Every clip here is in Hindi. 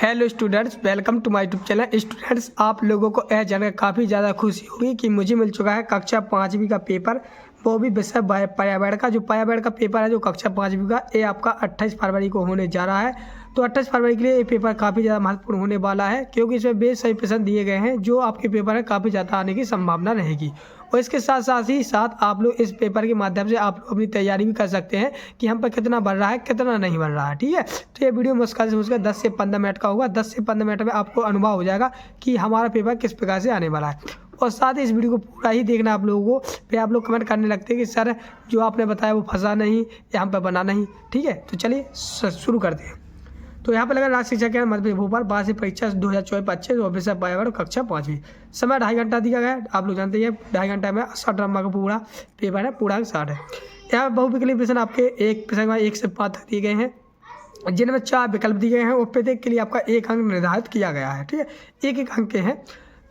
Hello students, welcome to my YouTube channel. Students, आप लोगों को यह जानकर काफ़ी ज़्यादा खुशी होगी कि मुझे मिल चुका है कक्षा 5वीं का पेपर, वो भी विषय पर्यावरण का। जो पर्यावरण का पेपर है जो कक्षा 5वीं का, ये आपका 28 फरवरी को होने जा रहा है। तो 28 फरवरी के लिए ये पेपर काफ़ी ज़्यादा महत्वपूर्ण होने वाला है, क्योंकि इसमें बेस सही प्रश्न दिए गए हैं जो आपके पेपर है काफ़ी ज़्यादा आने की संभावना रहेगी। और इसके साथ आप लोग इस पेपर के माध्यम से आप लोग अपनी तैयारी भी कर सकते हैं कि हम पर कितना बढ़ रहा है कितना नहीं बढ़ रहा है। ठीक है, तो ये वीडियो मुश्किल से मुश्किल 10 से 15 मिनट का होगा। 10 से 15 मिनट में आपको अनुभव हो जाएगा कि हमारा पेपर किस प्रकार से आने वाला है। और साथ ही इस वीडियो को पूरा ही देखना आप लोगों को। फिर आप लोग कमेंट करने लगते हैं कि सर जो आपने बताया वो फंसा नहीं या हम पर बना नहीं। ठीक है, तो चलिए शुरू करते हैं। तो यहाँ पर लगा राज्य शिक्षा केंद्र मध्य प्रदेश भोपाल बाल परीक्षा 2024-25 ऑफिसर पर्यावरण कक्षा 5वीं। समय 2.5 घंटा दिया गया है। आप लोग जानते हैं 2.5 घंटा में 60 नंबर का पूरा पेपर है, पूरा 60 है। यहाँ बहुविकल्पी प्रश्न आपके एक प्रश्न में 1 से 5 तक दिए गए हैं, जिनमें 4 विकल्प दिए गए हैं और प्रत्येक के लिए आपका 1 अंक निर्धारित किया गया है। ठीक है, 1-1 अंक के हैं।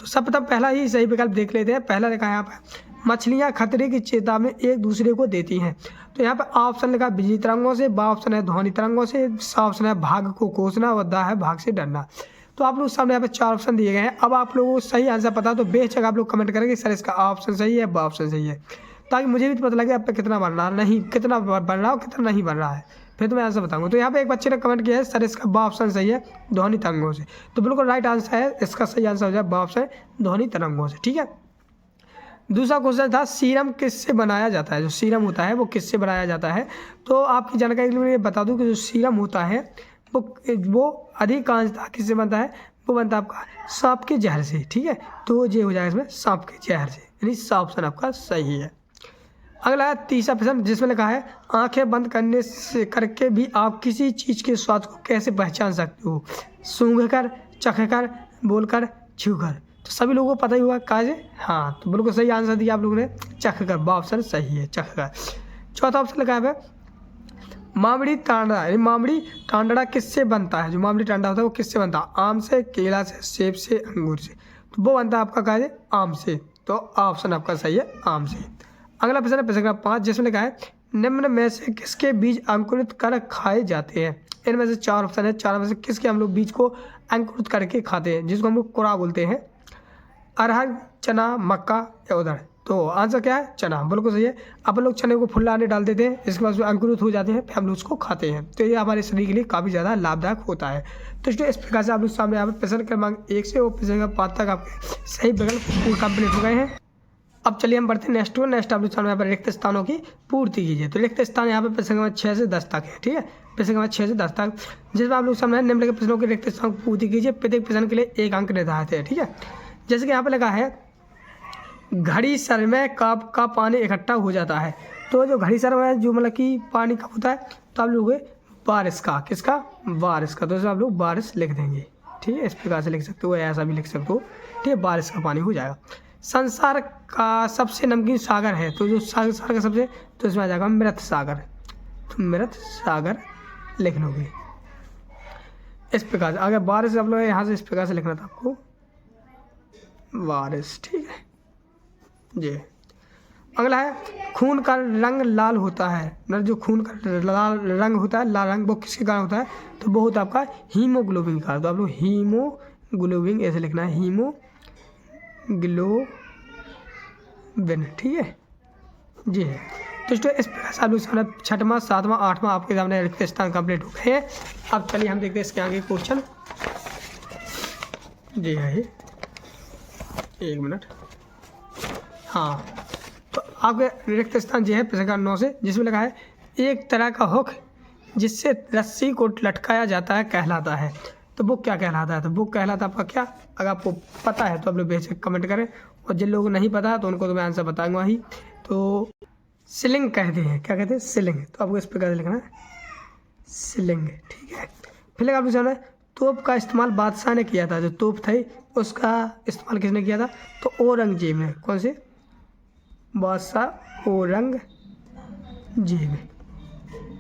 तो सब प्रथम पहला ही सही विकल्प देख लेते हैं। पहला लिखा है यहाँ पर मछलियाँ खतरे की चेतावनी एक दूसरे को देती हैं। तो यहाँ पर ऑप्शन लिखा है बिजली तरंगों से, बा ऑप्शन है ध्वनि तरंगों से, सा ऑप्शन है भाग को कोसना और दा है भाग से डरना। तो आप लोग सामने यहाँ पे 4 ऑप्शन दिए गए हैं। अब आप लोगों को सही आंसर पता तो बेशक आप लोग कमेंट करेंगे सर इसका ऑप्शन सही है, बा ऑप्शन सही है, ताकि मुझे भी पता लगे आप पे कितना बन रहा नहीं, कितना बन रहा हो कितना नहीं बन रहा है, फिर तो मैं आंसर बताऊंगा। तो यहाँ पे एक बच्चे ने कमेंट किया है सर इसका बा ऑप्शन सही है ध्वनि तरंगों से। तो बिल्कुल राइट आंसर है, इसका सही आंसर हो जाए बा ऑप्शन ध्वनि तरंगों से। ठीक है, दूसरा क्वेश्चन था सीरम किससे बनाया जाता है। जो सीरम होता है वो किससे बनाया जाता है। तो आपकी जानकारी के लिए बता दूं कि जो सीरम होता है वो अधिकांशतः किससे बनता है, वो बनता है आपका सांप के जहर से। ठीक है, तो ये हो जाएगा इसमें सांप के जहर से, यानी सा ऑप्शन आपका सही है। अगला है तीसरा प्रश्न, जिसमें लिखा है आंखें बंद करने से करके भी आप किसी चीज़ के स्वाद को कैसे पहचान सकते हो। सूंघ कर, चख कर, बोल कर, छू कर। तो सभी लोगों को पता ही हुआ कैसे। हाँ, तो बिल्कुल सही आंसर दिया आप लोगों ने, चख कर, बा ऑप्शन सही है, चख कर। चौथा ऑप्शन लिखा है मामड़ी टांडा, यानी मामड़ी टांडा किससे बनता है। जो मामड़ी टांडा होता है वो किससे बनता है, आम से, केला से, सेब से, अंगूर से। तो वो बनता है आपका कैसे, आम से। तो ऑप्शन आपका सही है, आम से। अगला प्रश्न है प्रश्न 5, जिसमें लिखा है निम्न में से किसके बीज अंकुरित कर खाए जाते हैं। इनमें से 4 ऑप्शन है, 4 में से किसके हम लोग बीज को अंकुरित करके खाते हैं, जिसको हम लोग कोरा बोलते हैं। अरहर, चना, मक्का या उड़द। तो आंसर क्या है, चना, बिल्कुल सही है। अपन लोग चने को फुलाने डाल देते हैं, इसके बाद अंकुरित हो जाते हैं, फिर हम लोग उसको खाते हैं। तो ये हमारे शरीर के लिए काफ़ी ज़्यादा लाभदायक होता है। तो इस प्रकार से आप लोग सामने यहाँ पर प्रश्न क्रमांक 1 से और प्रश्न 5 तक आपके सही विकल्प कंप्लीट हो गए हैं। अब चलिए हम बढ़ते हैं नेक्स्ट आप लोग सामने यहाँ पर रिक्त स्थानों की पूर्ति कीजिए। तो रिक्त स्थान यहाँ पर प्रश्न क्रमांक 6 से 10 तक है। ठीक है, प्रश्न क्रमांक 6 से 10 तक, जिसमें आप लोग सामने निम्नलिखित प्रश्नों के रिक्त स्थान की पूर्ति कीजिए। प्रत्येक प्रश्न के लिए 1 अंक निर्धारित है। ठीक है, जैसे कि यहाँ पे लगा है घड़ी सर में कब का पानी इकट्ठा हो जाता है। तो जो घड़ी सर में जो मतलब कि पानी कब होता है, तो आप लोग बारिश का, किसका, बारिश का। तो इसमें आप लोग बारिश लिख देंगे। ठीक है, इस प्रकार से लिख सकते हो, ऐसा भी लिख सकते हो। ठीक है, बारिश का पानी हो जाएगा। संसार का सबसे नमकीन सागर है। तो जो संसार का सबसे, तो इसमें आ जाएगा मृत सागर। तो मृत सागर लिख लोगे इस प्रकार से। अगर बारिश आप लोग यहाँ से इस प्रकार से लिखना था आपको, बारिश। ठीक है जी। अगला है खून का रंग लाल होता है। जो खून का लाल रंग होता है, लाल रंग, वो किसके कारण होता है, तो वो होता है आपका हीमोग्लोबिन का। तो आप लोग हीमोग्लोबिन ऐसे लिखना है, हीमोग्लोबिन। ठीक है जी है। तो इस प्रकार से आप लोग 6वां, 7वां, 8वां आपके सामने रिक्त स्थान कंप्लीट हो गए हैं। अब चलिए हम देखते हैं इसके आगे क्वेश्चन। जी है, 1 मिनट। हाँ, तो आपके रिक्त स्थान जो है प्रश्न 9 से, जिसमें लगा है एक तरह का हुक जिससे रस्सी को लटकाया जाता है कहलाता है। तो वो क्या कहलाता है, तो वो कहलाता है आपका क्या। अगर आपको पता है तो आप लोग बेशक कमेंट करें, और जिन लोगों को नहीं पता तो उनको तो मैं आंसर बताऊंगा ही। तो सिलिंग कहते हैं, क्या कहते हैं, सिलिंग। तो आपको इस प्रकार से लिखना है, सिलिंग। ठीक है, फिर आप लोग जाना तोप का इस्तेमाल बादशाह ने किया था। जो तोप थी उसका इस्तेमाल किसने किया था, तो औरंगजेब ने। कौन से, बादशाह औरंगजेब।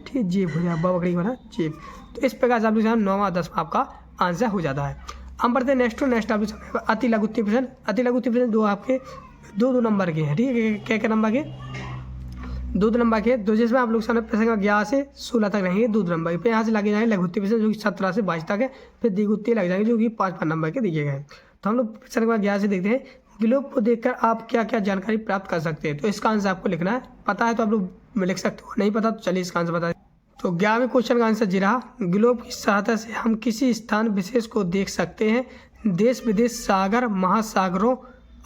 ठीक है, जेब हो जाए, बाबा बकरी बना जेब। तो इस प्रकार से आप लोग 9वां 10वां आपका आंसर हो जाता है। हम बढ़ते हैं नेक्स्ट आप लोग अति लघुत्तम प्रश्न। अति लघुत्तम प्रश्न 2 आपके 2 नंबर के हैं। ठीक है, क्या नंबर के, 2 नंबर के, तो जिसमें आप लोग सामने प्रश्न का 11 से 16 तक रहेंगे 2 नंबर के। फिर यहाँ से लगे जाएंगे लघु उत्तर प्रश्न जो कि 17 से 22 तक है। फिर द्विगुत्तीय लग जाएंगे जो कि 5 नंबर के दिए गए। तो हम लोग प्रश्न का 11 से देखते हैं, ग्लोब को देखकर आप क्या क्या जानकारी प्राप्त कर सकते हैं। तो इसका आंसर आपको लिखना है, पता है तो आप लोग लिख सकते हो, नहीं पता तो चलिए इसका आंसर बता दें। तो 11वें क्वेश्चन का आंसर जी रहा, ग्लोब की सहायता से हम किसी स्थान विशेष को देख सकते हैं, देश विदेश सागर महासागरों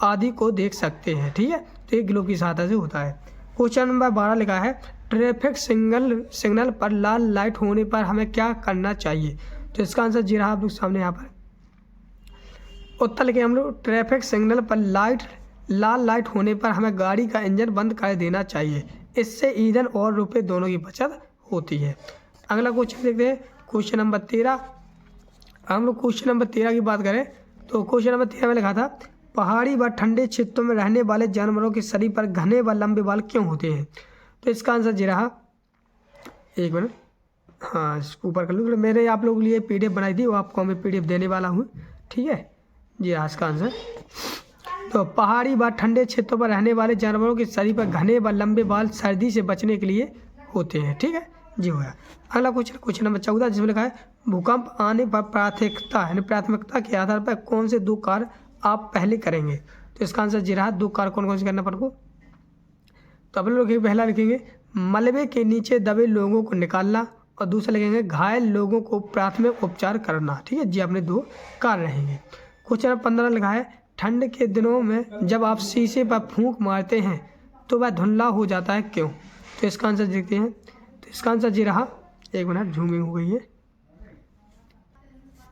आदि को देख सकते हैं। ठीक है, तो ये ग्लोब की सहायता से होता है। क्वेश्चन नंबर 12 लिखा है, ट्रैफिक सिग्नल पर लाल लाइट होने पर हमें क्या करना चाहिए। तो इसका आंसर जी रहा आप लोग सामने यहाँ पर उत्तर लिखे हम लोग, ट्रैफिक सिग्नल पर लाल लाइट होने पर हमें गाड़ी का इंजन बंद कर देना चाहिए, इससे ईंधन और रुपये दोनों की बचत होती है। अगला क्वेश्चन देखते हैं, क्वेश्चन नंबर 13। हम लोग क्वेश्चन नंबर 13 की बात करें तो क्वेश्चन नंबर 13 में लिखा था, पहाड़ी व ठंडे क्षेत्रों में रहने वाले जानवरों के शरीर पर घने व लंबे बाल क्यों होते हैं। तो इसका आंसर जी रहा, एक मिनट, हाँ ऊपर कर लूँ, मेरे आप लोगों के लिए PDF बनाई थी, वो आपको मैं PDF देने वाला हूँ। ठीक है जी, हाँ इसका आंसर, तो पहाड़ी व ठंडे क्षेत्रों पर रहने वाले जानवरों के शरीर पर घने व लंबे बाल सर्दी से बचने के लिए होते हैं। ठीक है जी, हो गया। अगला क्वेश्चन नंबर 14 जिसमें लिखा है, भूकंप आने पर प्राथमिकता के आधार पर कौन से 2 कार्य आप पहले करेंगे। तो इसका आंसर जी रहा, 2 कार्य कौन कौन से करना पड़ेगा। तो अपन लोग पहला लिखेंगे, मलबे के नीचे दबे लोगों को निकालना, और दूसरा लिखेंगे घायल लोगों को प्राथमिक उपचार करना। ठीक है जी, अपने 2 कार्य रहेंगे। क्वेश्चन नंबर 15 लिखा है, ठंड के दिनों में जब आप शीशे पर फूंक मारते हैं तो वह धुंधला हो जाता है, क्यों। तो इसका आंसर देखते हैं। तो इसका आंसर जी रहा, एक मिनट झूमिंग हो गई है,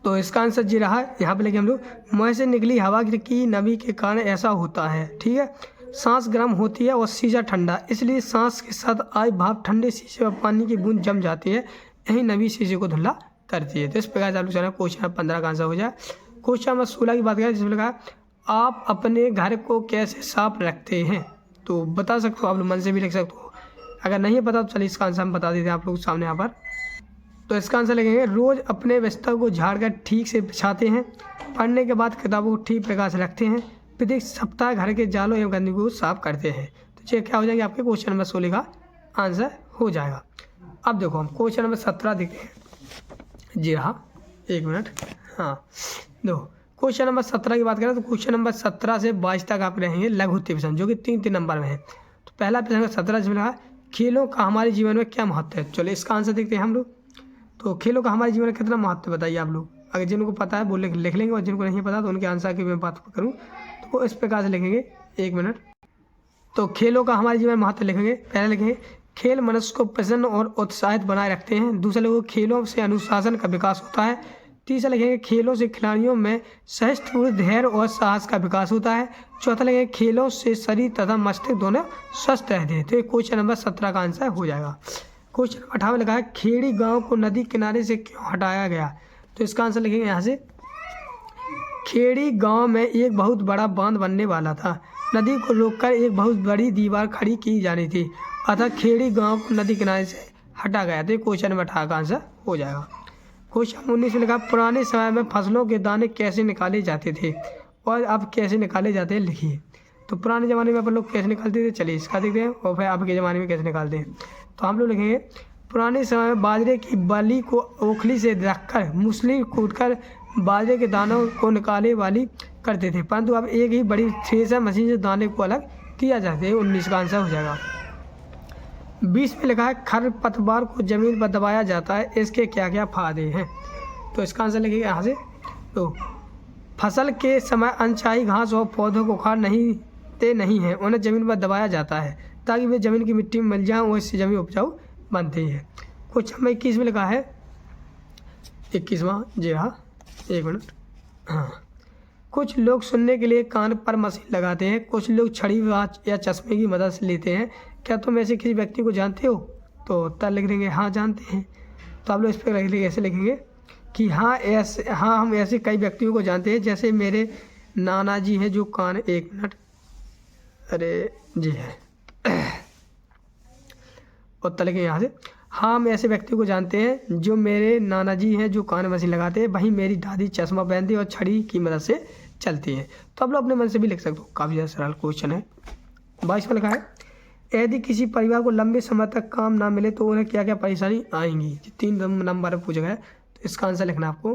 तो इसका आंसर जी रहा यहाँ पे लिखे हम लोग, मुंह से निकली हवा की नमी के कारण ऐसा होता है। ठीक है, सांस गर्म होती है और शीशा ठंडा, इसलिए सांस के साथ आई भाप ठंडे शीशे पर पानी की बूंद जम जाती है, यही नमी शीशे को धुंधला करती है। तो इस प्रकार से आप लोग क्वेश्चन नंबर 15 का आंसर हो जाए। क्वेश्चन नंबर 16 की बात करें जिसमें लिखा, आप अपने घर को कैसे साफ रखते हैं। तो बता सकते हो, आप लोग मन से भी लिख सकते हो, अगर नहीं पता तो चलिए इसका आंसर हम बता देते हैं आप लोग सामने यहाँ पर। तो इसका आंसर लिखेंगे, रोज़ अपने बिस्तर को झाड़कर ठीक से बिछाते हैं, पढ़ने के बाद किताबों को ठीक प्रकार से रखते हैं, प्रत्येक सप्ताह घर के जालों एवं गंदगी को साफ करते हैं। तो ये क्या हो जाएंगे, आपके क्वेश्चन नंबर 16 का आंसर हो जाएगा। अब देखो हम क्वेश्चन नंबर 17 देखते हैं। जी हाँ, एक मिनट, हाँ देखो क्वेश्चन नंबर 17 की बात करें तो क्वेश्चन नंबर 17 से 22 तक आप रहेंगे लघु उत्तर प्रश्न जो कि 3 नंबर में है। तो पहला प्रश्न 17 जिसमें रहा, खेलों का हमारे जीवन में क्या महत्व है। चलो इसका आंसर देखते हैं हम लोग। तो खेलों का हमारे जीवन में कितना महत्व बताइए आप लोग, अगर जिनको पता है वो लिख लेंगे, और जिनको नहीं पता तो उनके आंसर की मैं बात करूँ तो वो इस प्रकार से लिखेंगे, एक मिनट। तो खेलों का हमारे जीवन में महत्व लिखेंगे, पहले लिखेंगे, खेल मनुष्य को प्रसन्न और उत्साहित बनाए रखते हैं। दूसरा लिखेंगे, खेलों से अनुशासन का विकास होता है। तीसरा लिखेंगे, खेलों से खिलाड़ियों में सहिष्णुता, धैर्य और साहस का विकास होता है। चौथा लिखेंगे, खेलों से शरीर तथा मस्तिष्क दोनों स्वस्थ रहते हैं। तो ये क्वेश्चन नंबर 17 का आंसर हो जाएगा। क्वेश्चन नंबर 18 में लिखा है, खेड़ी गांव को नदी किनारे से क्यों हटाया गया। तो इसका आंसर लिखेंगे यहाँ से, खेड़ी गांव में एक बहुत बड़ा बांध बनने वाला था, नदी को रोककर एक बहुत बड़ी दीवार खड़ी की जानी थी, अतः खेड़ी गांव को नदी किनारे से हटा गया। तो क्वेश्चन नंबर 18 का आंसर हो जाएगा। क्वेश्चन 19 में लिखा, पुराने समय में फसलों के दाने कैसे निकाले जाते थे और अब कैसे निकाले जाते हैं, लिखिए। तो पुराने ज़माने में अपन लोग कैसे निकालते थे, चलिए इसका देखते हैं, और फिर अब के ज़माने में कैसे निकालते हैं। तो हम लोग लिखेंगे, पुराने समय में बाजरे की बाली को ओखली से रखकर मूसली कूटकर बाजरे के दानों को निकाले वाली करते थे, परंतु अब एक ही बड़ी थ्रेसर मशीन से दाने को अलग किया जाता है। 19 का आंसर हो जाएगा। 20 में लिखा है, खरपतवार को जमीन पर दबाया जाता है, इसके क्या क्या फायदे हैं। तो इसका आंसर लिखिए यहाँ से। तो फसल के समय अनचाही घास और पौधों को उखाड़ नहीं हैं, उन्हें ज़मीन पर दबाया जाता है ताकि वे ज़मीन की मिट्टी में मिल जाएं और इससे ज़मीन उपजाऊ बनती है। क्वेश्चन नंबर 21 में लिखा है, 21वां, जी हाँ एक मिनट, हाँ, कुछ लोग सुनने के लिए कान पर मशीन लगाते हैं, कुछ लोग छड़ी या चश्मे की मदद से लेते हैं, क्या तुम ऐसे किसी व्यक्ति को जानते हो। तो उत्तर लिख देंगे, हाँ जानते हैं। तो आप लोग इस पर ऐसे लिखेंगे कि हाँ हम ऐसे कई व्यक्तियों को जानते हैं, जैसे मेरे नाना जी हैं जो कान, एक मिनट, अरे जी है, उत्तर लिखेंगे यहाँ से, हाँ हम ऐसे व्यक्ति को जानते हैं जो मेरे नाना जी हैं जो कान में मशीन लगाते हैं, वहीं मेरी दादी चश्मा पहनती है और छड़ी की मदद से चलती हैं। तो आप लोग अपने मन से भी लिख सकते हो, काफ़ी ज़्यादा सरल क्वेश्चन है। 22 में लिखा है, यदि किसी परिवार को लंबे समय तक काम ना मिले तो उन्हें क्या क्या परेशानी आएंगी। 3 नंबर में पूछा गया है, तो इसका आंसर लिखना आपको।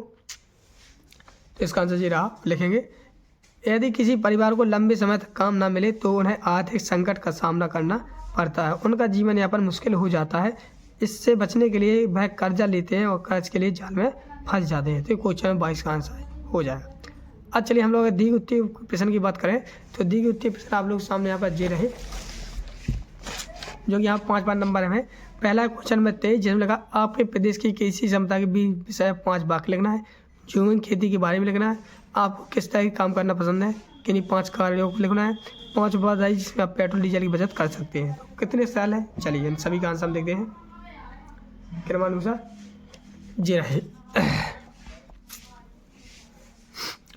तो इसका आंसर ये रहा, लिखेंगे यदि किसी परिवार को लंबे समय तक काम ना मिले तो उन्हें आर्थिक संकट का सामना करना पड़ता है, उनका जीवन यापन मुश्किल हो जाता है। इससे बचने के लिए वह कर्जा लेते हैं और कर्ज के लिए जाल में फंस जाते हैं। तो क्वेश्चन 22 का आंसर हो जाएगा। अब चलिए हम लोग दी गई उत्तरीय प्रश्न की बात करें तो दी गई उत्तरीय प्रश्न आप लोग सामने यहाँ पर ये रहे, जो कि यहाँ 5 नंबर में। पहला क्वेश्चन में 23 जिसमें लगा आपके प्रदेश की कृषि क्षमता के विषय 5 वाक्य लिखना है। झूम खेती के बारे में लिखना है। आपको किस तरह के काम करना पसंद है, किन्हीं 5 कार्यों को लिखना है। 5 बात आई जिसमें आप पेट्रोल डीजल की बचत कर सकते हैं। तो कितने साल है, चलिए इन सभी का आंसर हम देखते हैं। क्रमानुसार जी रहे।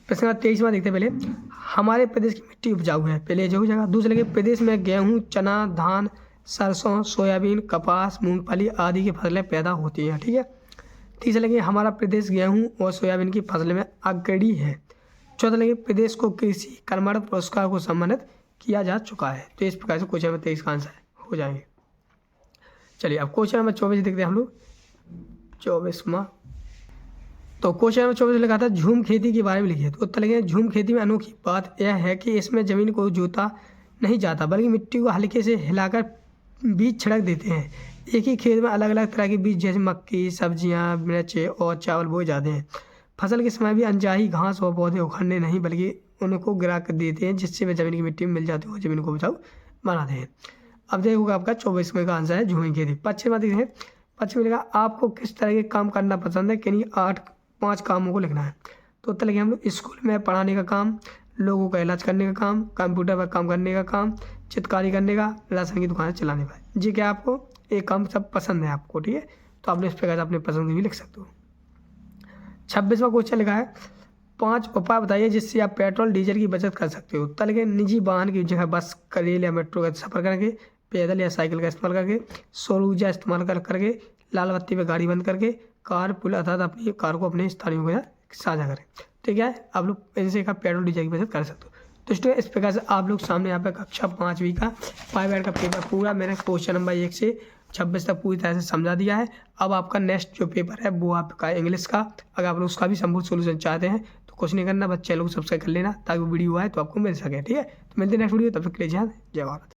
प्रश्न 23वां देखते हैं। पहले हमारे प्रदेश की मिट्टी उपजाऊ है, पहले जो हो जाएगा। दूसरे लगे प्रदेश में गेहूँ, चना, धान, सरसों, सोयाबीन, कपास, मूंगफली आदि की फसलें पैदा होती हैं, ठीक है। तीसरा लगे हमारा प्रदेश गेहूँ और सोयाबीन की फसलें में अग्रणी है। चौथा लगे प्रदेश को कृषि कर्मण पुरस्कार को सम्मानित किया जा चुका है। तो इस प्रकार से क्वेश्चन नंबर 23 का आंसर हो जाएंगे। चलिए अब क्वेश्चन नंबर 24 देखते हैं हम लोग। 24वां तो क्वेश्चन नंबर 24 लिखा था झूम खेती के बारे में लिखिए। तो उत्तर लगे झूम खेती में अनोखी बात यह है कि इसमें ज़मीन को जोता नहीं जाता बल्कि मिट्टी को हल्के से हिलाकर बीज छिड़क देते हैं। एक ही खेत में अलग अलग तरह के बीज जैसे मक्की, सब्जियां, मिर्च और चावल बोए जाते हैं। फसल के समय भी अनचाही घास और पौधे उखड़ने नहीं बल्कि उनको गिरा कर देते हैं, जिससे वे ज़मीन की मिट्टी में मिल जाते हैं और ज़मीन को उपजाऊ बनाते हैं। अब देखोगे आपका 24वें का आंसर है झूम खेती। 25वां देखते हैं। 25वां लिखा आपको किस तरह के काम करना पसंद है, किन्हीं 5 कामों को लिखना है। तो उत्तर लगे हम लोग स्कूल में पढ़ाने का काम, लोगों का इलाज करने का काम, कंप्यूटर पर काम करने का काम, चित्रकारी करने का, राशन की दुकान चलाने का। जी क्या आपको एक काम सब पसंद है आपको, ठीक है। तो आपने इस प्रकार अपने पसंद भी लिख सकते हो। 26वां क्वेश्चन लिखा है 5 उपाय बताइए जिससे आप पेट्रोल डीजल की बचत कर सकते हो। उत्तर लगे निजी वाहन की जगह बस, रेल या मेट्रो का सफर करके, पैदल या साइकिल का इस्तेमाल करके, सौर ऊर्जा इस्तेमाल करके, लाल बत्ती पर गाड़ी बंद करके, कार पुल अर्थात अपनी कार को अपने स्थानीयों के साथ साझा करें। तो क्या है आप लोग इनसे का पेट्रोल डीजल की बचत कर सकते हो। तो स्टूडेंट इस प्रकार से आप लोग सामने यहाँ पे कक्षा 5वीं का पाइवेट का पेपर पूरा मैंने क्वेश्चन नंबर 1 से 26 तक पूरी तरह से समझा दिया है। अब आपका नेक्स्ट जो पेपर है वो आपका इंग्लिश का, अगर आप लोग उसका भी संपूर्ण सोल्यूशन चाहते हैं तो कुछ नहीं करना, बस चैनल को सब्सक्राइब कर लेना ताकि वीडियो आए तो आपको मिल सके, ठीक है। तो मिलते हैं नेक्स्ट वीडियो, तब तक के लिए जय भारत।